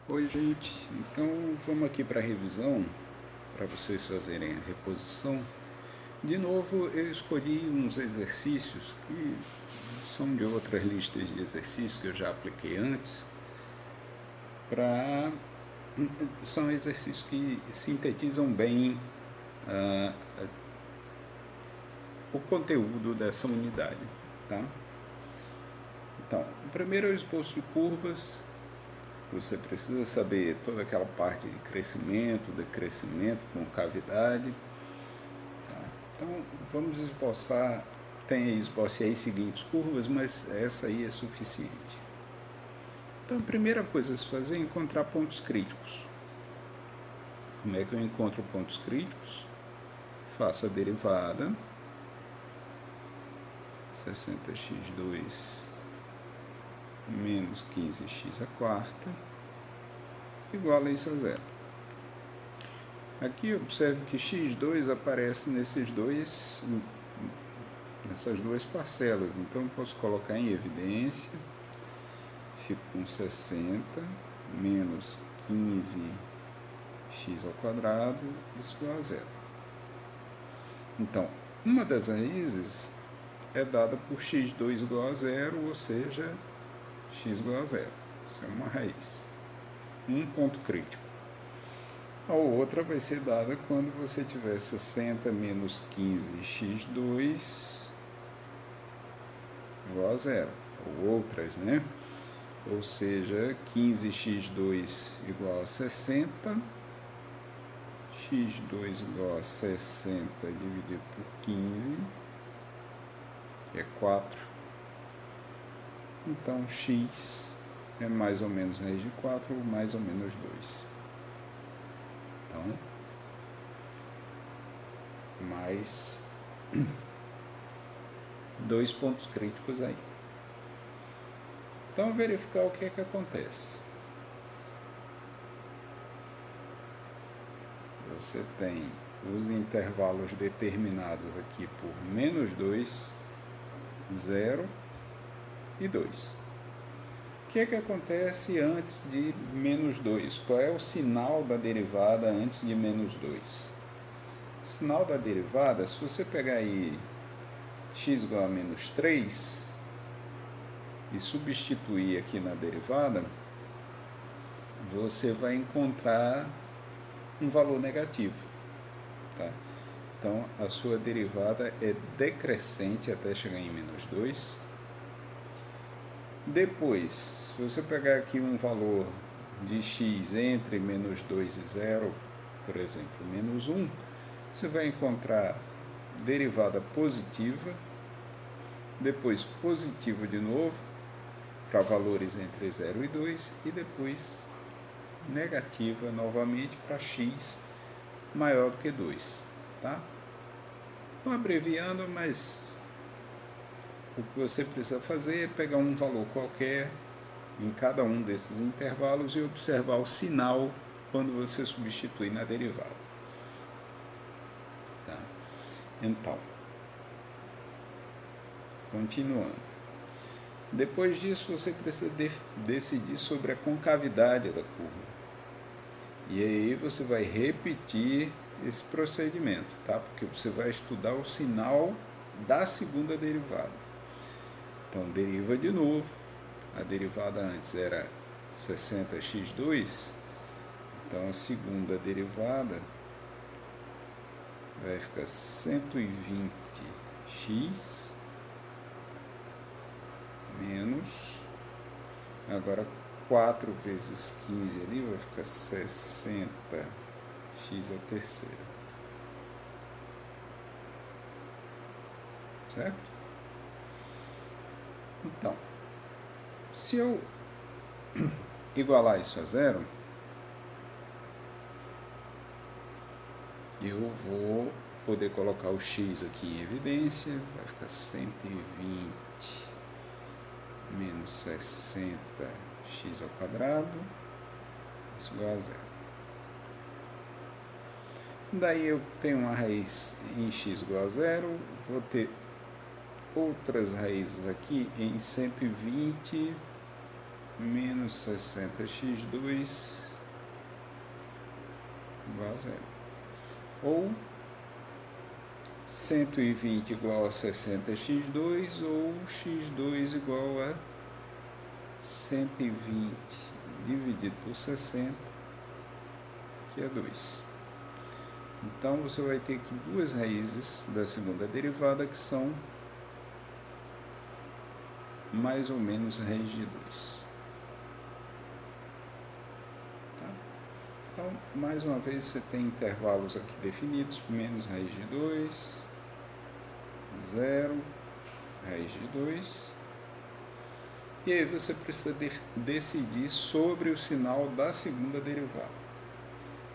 Oi, gente. Então vamos aqui para a revisão, para vocês fazerem a reposição. De novo, eu escolhi uns exercícios que são de outras listas de exercícios que eu já apliquei antes, para são exercícios que sintetizam bem ah, o conteúdo dessa unidade, tá? Então, o primeiro é o esboço de curvas. Você precisa saber toda aquela parte de crescimento, decrescimento, concavidade. Tá? Então, vamos esboçar. Esbocei as seguintes curvas, mas essa aí é suficiente. Então, a primeira coisa a se fazer é encontrar pontos críticos. Como é que eu encontro pontos críticos? Faço a derivada. 60x2 menos 15x à quarta igual a isso a zero. Aqui observe que x2 aparece nessas duas parcelas, então eu posso colocar em evidência, fico com 60 menos 15x ao quadrado, isso igual a zero. Então, uma das raízes é dada por x2 igual a zero, ou seja, x igual a zero. Isso é uma raiz. Um ponto crítico. A outra vai ser dada quando você tiver 60 menos 15x2 igual a zero. Ou outras, né? Ou seja, 15x2 igual a 60, x2 igual a 60 dividido por 15, que é 4. Então, x é mais ou menos raiz de 4 ou mais ou menos 2. Então, mais dois pontos críticos aí. Então, verificar o que é que acontece. Você tem os intervalos determinados aqui por menos 2, 0 e 2. O que é que acontece antes de menos 2? Qual é o sinal da derivada antes de menos 2? O sinal da derivada, se você pegar aí x igual a menos 3 e substituir aqui na derivada, você vai encontrar um valor negativo. Tá? Então, a sua derivada é decrescente até chegar em menos 2. Depois, se você pegar aqui um valor de x entre menos 2 e 0, por exemplo, menos 1, você vai encontrar derivada positiva, depois positivo de novo, para valores entre 0 e 2, e depois negativa novamente para x maior do que 2. Tá? Estou abreviando, mas o que você precisa fazer é pegar um valor qualquer em cada um desses intervalos e observar o sinal quando você substitui na derivada. Tá? Então, continuando. Depois disso, você precisa decidir sobre a concavidade da curva. E aí você vai repetir esse procedimento, tá? Porque você vai estudar o sinal da segunda derivada. Então, deriva de novo. A derivada antes era 60x2. Então, a segunda derivada vai ficar 120x menos, agora 4 vezes 15 ali vai ficar 60x à terceira. Certo? Então, se eu igualar isso a zero, eu vou poder colocar o x aqui em evidência, vai ficar 120 menos 60x ao quadrado, isso igual a zero. Daí eu tenho uma raiz em x igual a zero, vou ter outras raízes aqui em 120 menos 60x2 igual a zero. Ou 120 igual a 60x2, ou x2 igual a 120 dividido por 60, que é 2. Então, você vai ter aqui duas raízes da segunda derivada que são mais ou menos raiz de 2. Tá? Então, mais uma vez, você tem intervalos aqui definidos, menos raiz de 2, 0, raiz de 2. E aí você precisa decidir sobre o sinal da segunda derivada.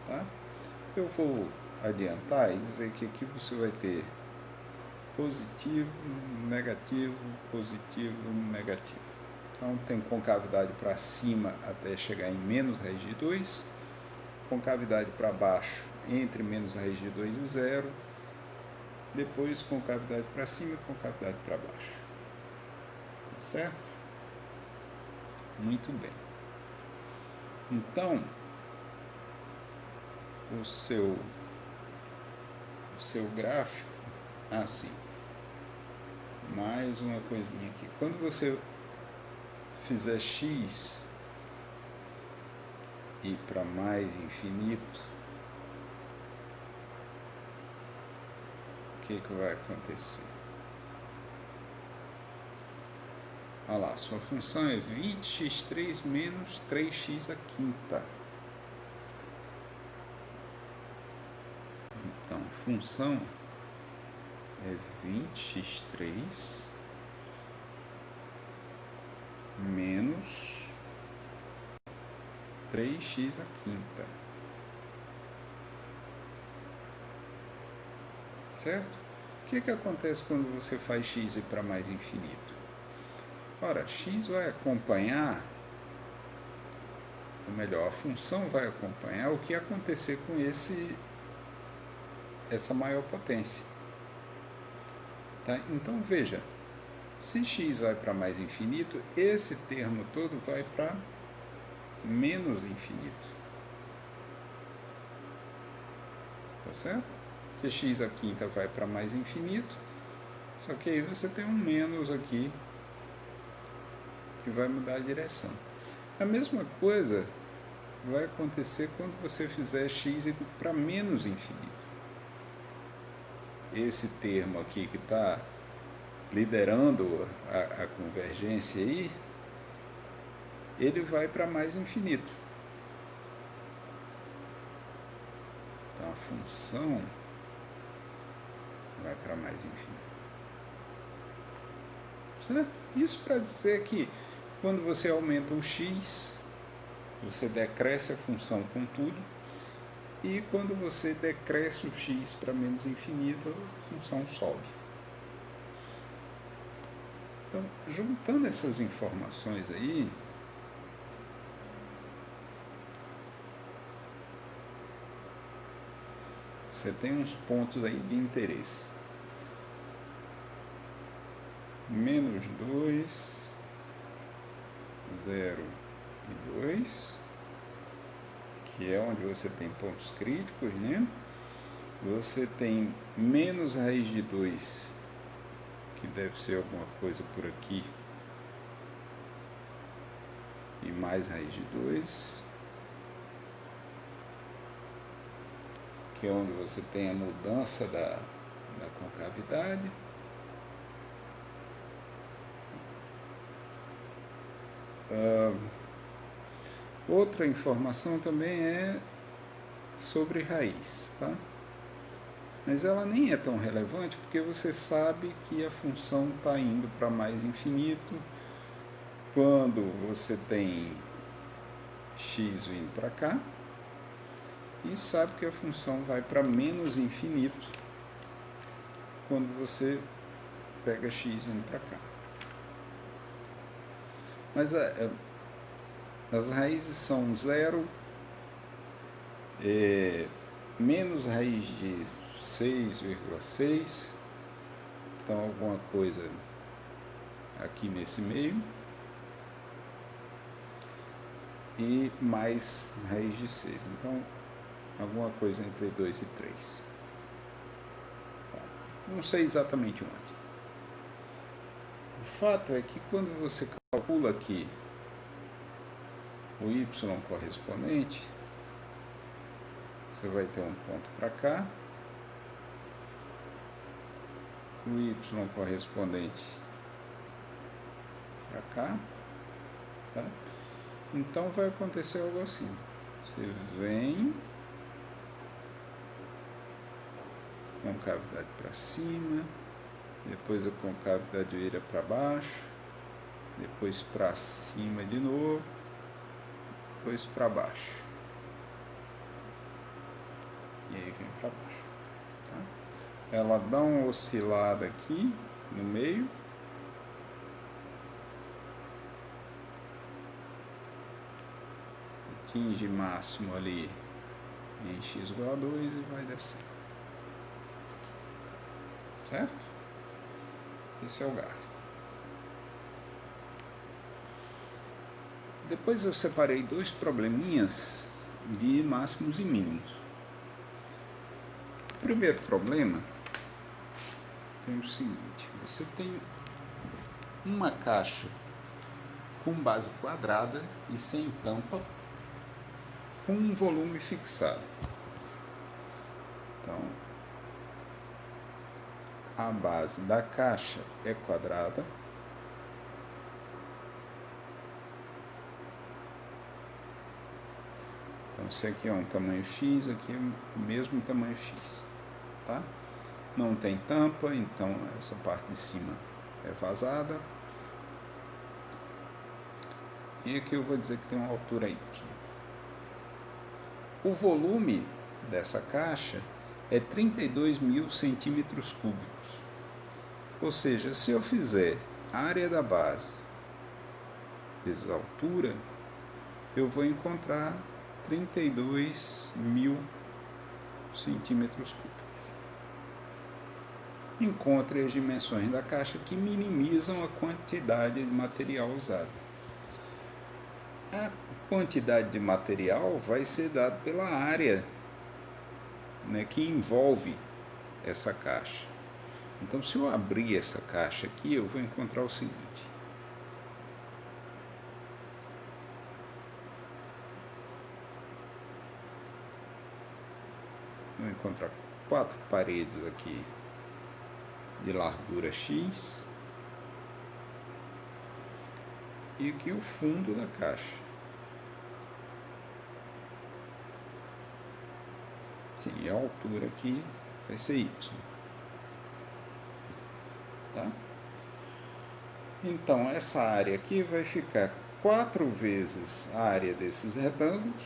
Tá? Eu vou adiantar e dizer que aqui você vai ter positivo, negativo, positivo, negativo. Então tem concavidade para cima até chegar em menos raiz de 2, concavidade para baixo entre menos raiz de 2 e 0, depois concavidade para cima e concavidade para baixo. Tá certo? Muito bem. Então, o seu gráfico, assim, mais uma coisinha aqui. Quando você fizer x e para mais infinito, o que vai acontecer? Olha lá, sua função é 20x3 menos 3x à quinta. Então, função é 20x3 menos 3x à quinta. Certo? O que acontece quando você faz x e para mais infinito? Ora, x vai acompanhar, ou melhor, a função vai acompanhar o que acontecer com essa maior potência. Tá? Então, veja, se x vai para mais infinito, esse termo todo vai para menos infinito. Tá certo? Porque x à quinta vai para mais infinito, só que aí você tem um menos aqui, que vai mudar a direção. A mesma coisa vai acontecer quando você fizer x para menos infinito. Esse termo aqui que está liderando a convergência aí, ele vai para mais infinito. Então a função vai para mais infinito. Certo? Isso para dizer que quando você aumenta o x, você decresce a função com tudo, e quando você decresce o x para menos infinito, a função sobe. Então, juntando essas informações aí, você tem uns pontos aí de interesse. Menos 2, 0 e 2, que é onde você tem pontos críticos, né? Você tem menos raiz de 2, que deve ser alguma coisa por aqui, e mais raiz de 2, que é onde você tem a mudança da concavidade. Outra informação também é sobre raiz, tá? Mas ela nem é tão relevante porque você sabe que a função está indo para mais infinito quando você tem x vindo para cá, e sabe que a função vai para menos infinito quando você pega x indo para cá. Mas as raízes são 0, menos raiz de 6,6, então alguma coisa aqui nesse meio, e mais raiz de 6. Então, alguma coisa entre 2 e 3. Não sei exatamente onde. O fato é que quando você calcula aqui o y correspondente, você vai ter um ponto para cá, o y correspondente para cá, tá? Então vai acontecer algo assim. Você vem concavidade para cima, depois a concavidade vira para baixo, depois para cima de novo, depois para baixo, e aí vem para baixo, tá? Ela dá uma oscilada aqui no meio, atinge máximo ali em x igual a 2 e vai descer, certo? Esse é o gráfico. Depois eu separei dois probleminhas de máximos e mínimos. O primeiro problema tem o seguinte: você tem uma caixa com base quadrada e sem tampa, com um volume fixado. Então, a base da caixa é quadrada, então se aqui é um tamanho X, aqui é o mesmo tamanho X, tá? Não tem tampa, então essa parte de cima é vazada. E aqui eu vou dizer que tem uma altura Y. O volume dessa caixa é 32.000 centímetros cúbicos. Ou seja, se eu fizer a área da base vezes a altura, eu vou encontrar 32.000 centímetros cúbicos. Encontre as dimensões da caixa que minimizam a quantidade de material usado. A quantidade de material vai ser dada pela área, né, que envolve essa caixa. Então, se eu abrir essa caixa aqui, eu vou encontrar o seguinte: vou encontrar 4 paredes aqui de largura X e aqui o fundo da caixa. Sim, a altura aqui vai ser Y. Tá? Então, essa área aqui vai ficar 4 vezes a área desses retângulos,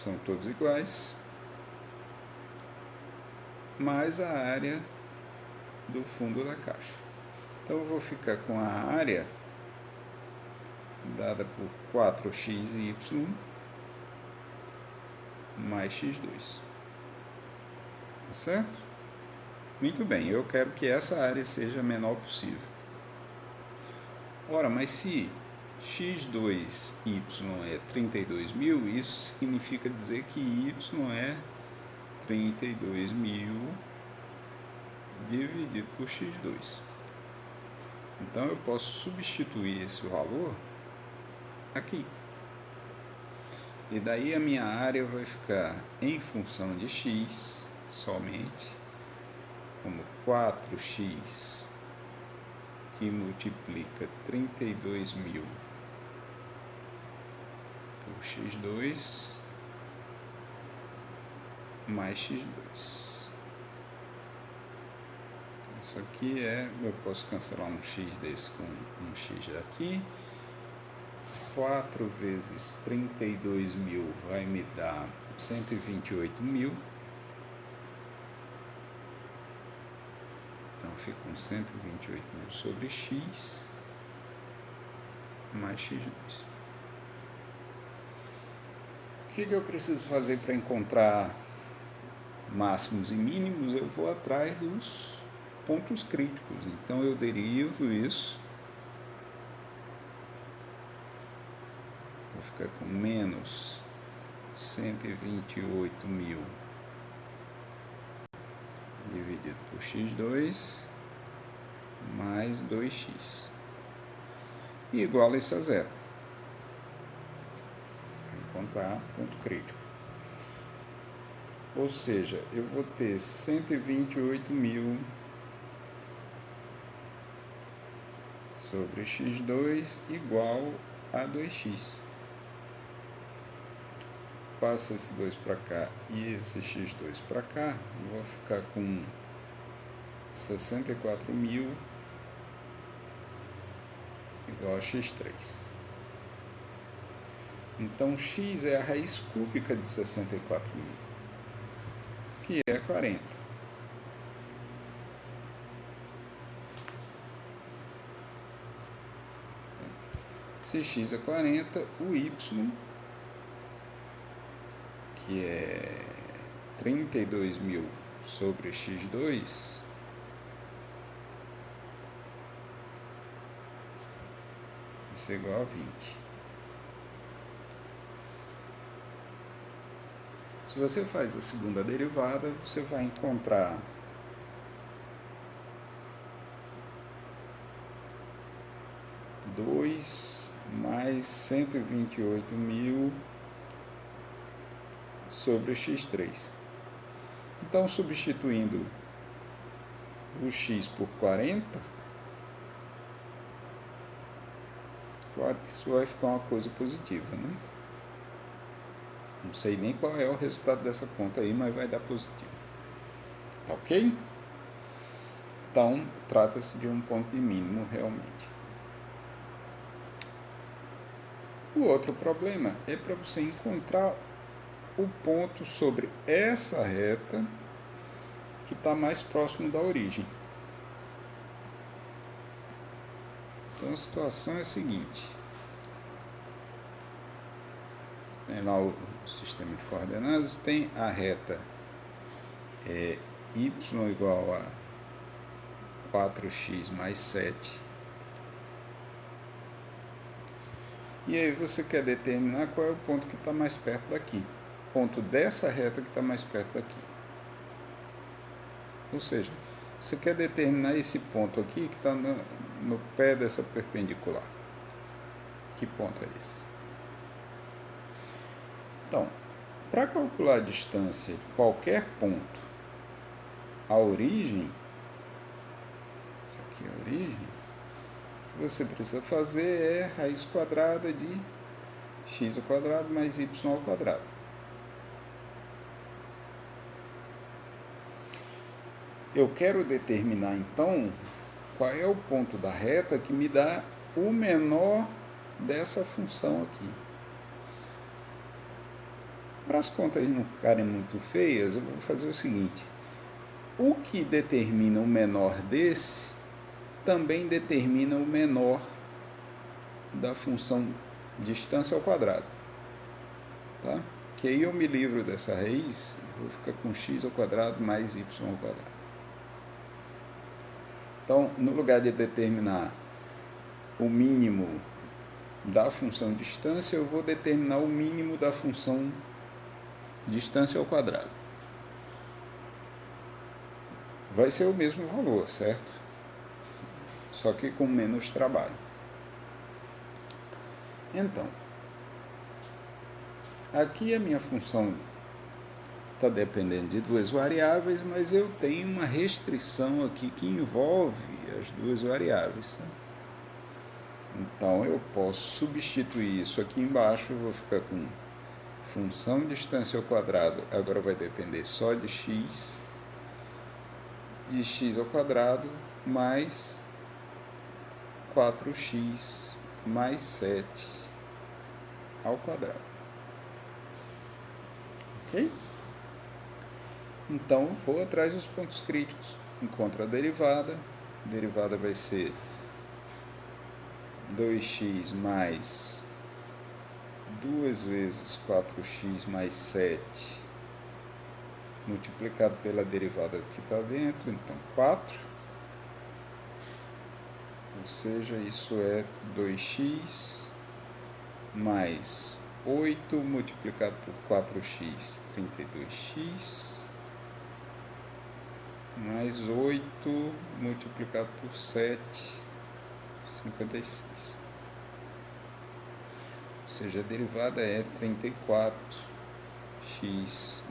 são todos iguais, mais a área do fundo da caixa. Então, eu vou ficar com a área dada por 4x e y mais x2. Tá certo? Muito bem, eu quero que essa área seja a menor possível. Ora, mas se x2y é 32.000, isso significa dizer que y é 32.000 dividido por x2. Então, eu posso substituir esse valor aqui. E daí a minha área vai ficar em função de x somente, como 4x que multiplica 32.000 por x2 mais x2. Isso aqui eu posso cancelar um x desse com um x daqui. 4 vezes 32.000 vai me dar 128.000. Então, fica com 128.000 sobre x mais x2. O que eu preciso fazer para encontrar máximos e mínimos? Eu vou atrás dos pontos críticos. Então, eu derivo isso, vou ficar com menos 128.000 dividido por x2 mais 2x e igual a isso a zero. Vou encontrar ponto crítico. Ou seja, eu vou ter 128.000 sobre x2 igual a 2x. Passa esse 2 para cá e esse x2 para cá, eu vou ficar com 64.000 igual a x3. Então, x é a raiz cúbica de 64.000, que é 40. Se x é 40, o y, que é 32.000 sobre x2, isso é igual a 20. Se você faz a segunda derivada, você vai encontrar dois mais 128.000 sobre x3. Então, substituindo o x por 40, claro que isso vai ficar uma coisa positiva, né? Não sei nem qual é o resultado dessa conta aí, mas vai dar positivo. Tá ok? Então, trata-se de um ponto de mínimo realmente. O outro problema é para você encontrar o ponto sobre essa reta que está mais próximo da origem. Então a situação é a seguinte. Tem lá o sistema de coordenadas, tem a reta y igual a 4x mais 7. E aí você quer determinar qual é o ponto que está mais perto daqui. Ponto dessa reta que está mais perto daqui. Ou seja, você quer determinar esse ponto aqui que está no pé dessa perpendicular. Que ponto é esse? Então, para calcular a distância de qualquer ponto à origem, isso aqui é a origem, o que você precisa fazer é raiz quadrada de x ao quadrado mais y ao quadrado. Eu quero determinar, então, qual é o ponto da reta que me dá o menor dessa função aqui. Para as contas não ficarem muito feias, eu vou fazer o seguinte. O que determina o menor desse, também determina o menor da função distância ao quadrado. Tá? Que aí eu me livro dessa raiz, vou ficar com x ao quadrado mais y ao quadrado. Então, no lugar de determinar o mínimo da função distância, eu vou determinar o mínimo da função distância ao quadrado. Vai ser o mesmo valor, certo? Só que com menos trabalho. Então, aqui a minha função está dependendo de duas variáveis, mas eu tenho uma restrição aqui que envolve as duas variáveis. Tá? Então, eu posso substituir isso aqui embaixo, eu vou ficar com função distância ao quadrado, agora vai depender só de x ao quadrado mais 4x mais 7 ao quadrado. Ok? Então, vou atrás dos pontos críticos. Encontro a derivada vai ser 2x mais 2 vezes 4x mais 7 multiplicado pela derivada que está dentro, então 4, ou seja, isso é 2x mais 8 multiplicado por 4x, 32x, mais 8 multiplicado por 7, 56. Ou seja, a derivada é 34x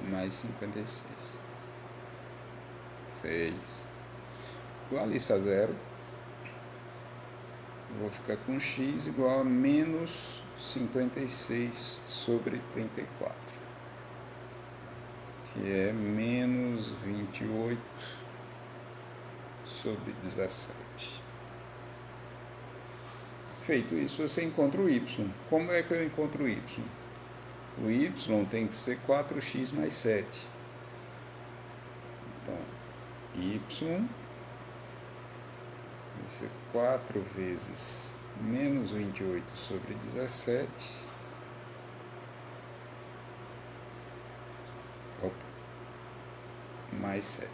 mais 56. 6. Igual isso a zero. Vou ficar com x igual a menos 56 sobre 34, que é menos 28 sobre 17. Feito isso, você encontra o y. Como é que eu encontro o y? O y tem que ser 4x mais 7. Então, y vai ser 4 vezes menos 28 sobre 17. Mais 7.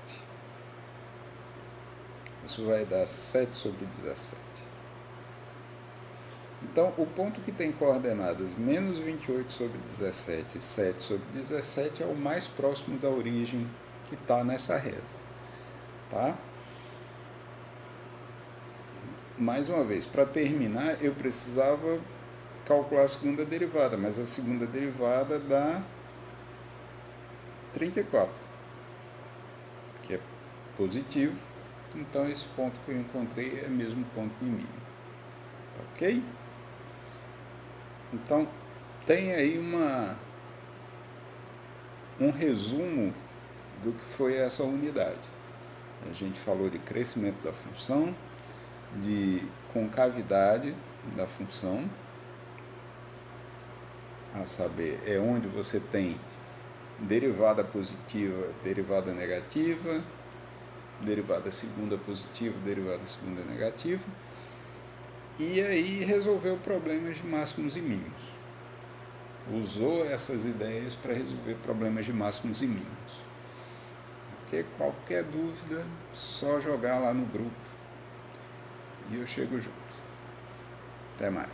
Isso vai dar 7 sobre 17. Então, o ponto que tem coordenadas menos 28 sobre 17 e 7 sobre 17 é o mais próximo da origem que está nessa reta. Tá? Mais uma vez, para terminar, eu precisava calcular a segunda derivada, mas a segunda derivada dá 34, que é positivo, então esse ponto que eu encontrei é o mesmo ponto de mínimo. Ok? Então, tem aí um resumo do que foi essa unidade. A gente falou de crescimento da função, de concavidade da função, a saber, é onde você tem derivada positiva, derivada negativa, derivada segunda positiva, derivada segunda negativa, e aí resolveu problemas de máximos e mínimos. Usou essas ideias para resolver problemas de máximos e mínimos. Porque qualquer dúvida, só jogar lá no grupo e eu chego junto. Até mais.